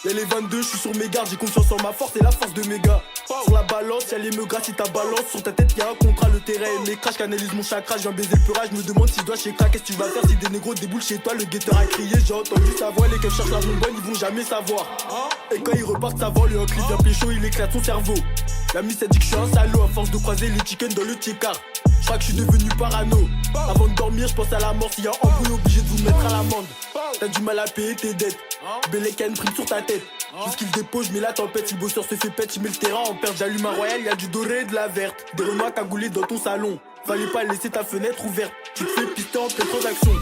Y'a les 22, je suis sur mes gardes, j'ai confiance en ma force et la force de mes gars. Sur la balance, y'a les meugras si ta balance. Sur ta tête y'a un contrat, le terrain et mes crash. Canalise mon chakra, je viens baiser le peurage. Je me demande si je dois chez crack. Qu'est-ce que tu vas faire si des négros déboulent chez toi? Le guetteur a crié, j'ai entendu sa voix. Les keufs cherchent la bonbonne, ils vont jamais savoir. Et quand ils repartent, ça vole, le clip vient pécho, il éclate son cerveau. La miss a dit que je suis un salaud à force de croiser les chickens dans le check-car. Je crois que je suis devenu parano. Avant de dormir, je pense à la mort. S'il y a embrouille, obligé de vous mettre à l'amende. T'as du mal à payer tes dettes. Bellec a une prime sur ta tête. Jusqu'il dépose, je mets la tempête. Si le bosseur se fait pète, il met le terrain en perte. J'allume un royal, y'a du doré et de la verte. Des renois cagoulés dans ton salon. Fallait pas laisser ta fenêtre ouverte. Tu te fais pister en pleine transaction.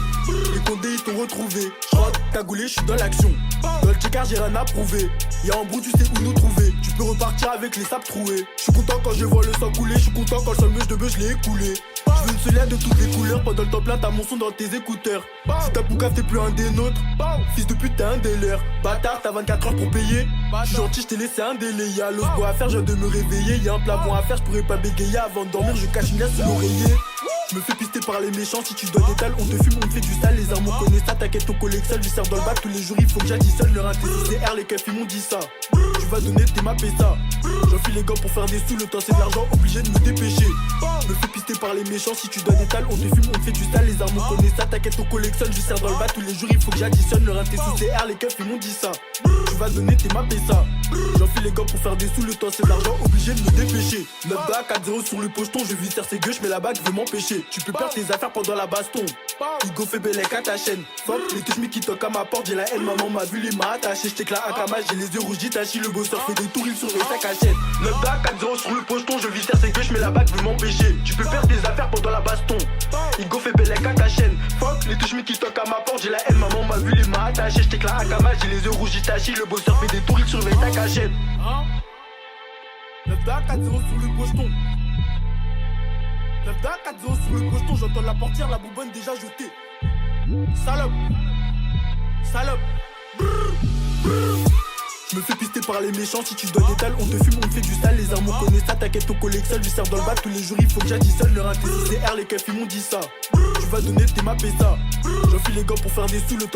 Les condés ils t'ont retrouvé. J'rentre cagoulé, je suis dans l'action. Dans le check-car, j'ai rien à prouver. Y'a en brou, tu sais où nous trouver. Tu peux repartir avec les sables troués. J'suis content quand je vois le sang couler. J'suis content quand le seul meuche de bœuf, je l'ai écoulé. J'veux une seule de toutes les couleurs. Pendant le temps plein, t'as mon son dans tes écouteurs. Si t'as poucave, t'es plus un des nôtres. Fils de pute, t'es un des leurs. Bâtard, t'as 24 heures pour payer. J'suis gentil, j't'ai laissé un délai. Y'a l'os bois à faire, je viens de me réveiller. Y'a un plafond à faire, j'pourrais pas bégayer. Avant de dormir, je cache une glace sous l'oreiller. Je me fais pister par les méchants, si tu dois des dalles, on te fume, on te fait du sale. Les armes on connaît ça, t'inquiète ton collectionne, je sers dans le bac tous les jours, il faut que j'additionnne leur CR, les keufs ils m'ont dit ça. Tu vas donner tes maps et ça. J'enfile les gants pour faire des sous, le temps c'est de l'argent, obligé de me dépêcher. Je me fais pister par les méchants, si tu dois des dalles, on te fume, on te fait du sale. Les armes on connaît ça, t'inquiète ton collectionne, je sers dans le bac tous les jours, il faut que j'additionne leur CR, les keufs ils m'ont dit ça. Tu vas donner tes maps et ça. J'enfile les gants pour faire des sous, le temps c'est de l'argent, obligé de me dépêcher. 9 bas, 4-0 sur le pocheton, je vis ses gueux, mais la bague veut m'empêcher. Tu peux perdre tes affaires pendant la baston. Igo fait Bellec à ta chaîne. Fuck, les touches qui toquent à ma porte, j'ai la haine, maman m'a vu, les m'a attaché. J't'ai la Akama, j'ai les yeux rouges, d'Itachi, le bosseur fait des tours, il surveille sa cachette. 9 bas, 4-0 sur le pocheton, je vis ses gueux, mais la bague veut m'empêcher. Tu peux perdre tes affaires pendant la baston. Igo fait Bellec à ta chaîne. Fuck, les touches qui toquent à ma porte, j'ai la haine, maman m'a vu, les m'a attaché. J't'ai la Akama, j'ai les yeux rouges, d'Itachi, le bosseur fait des tours, il surveille ta cachette. 9 bas, 4-0 sur le pocheton. 9 4-0 sur le pocheton, j'entends la portière, la bonbonne déjà jetée. Salope, salope. Je me fais pister par les méchants, si tu dois des dalles, on te fume, on te fait du sale. Les armes on connaît ça, t'inquiète ton collectionne, je sers dans le bac tous les jours, il faut que j'additionnne leur CR, les keufs ils m'ont dit ça. Tu vas donner tes maps et ça. J'enfile les gants pour faire des sous, le temps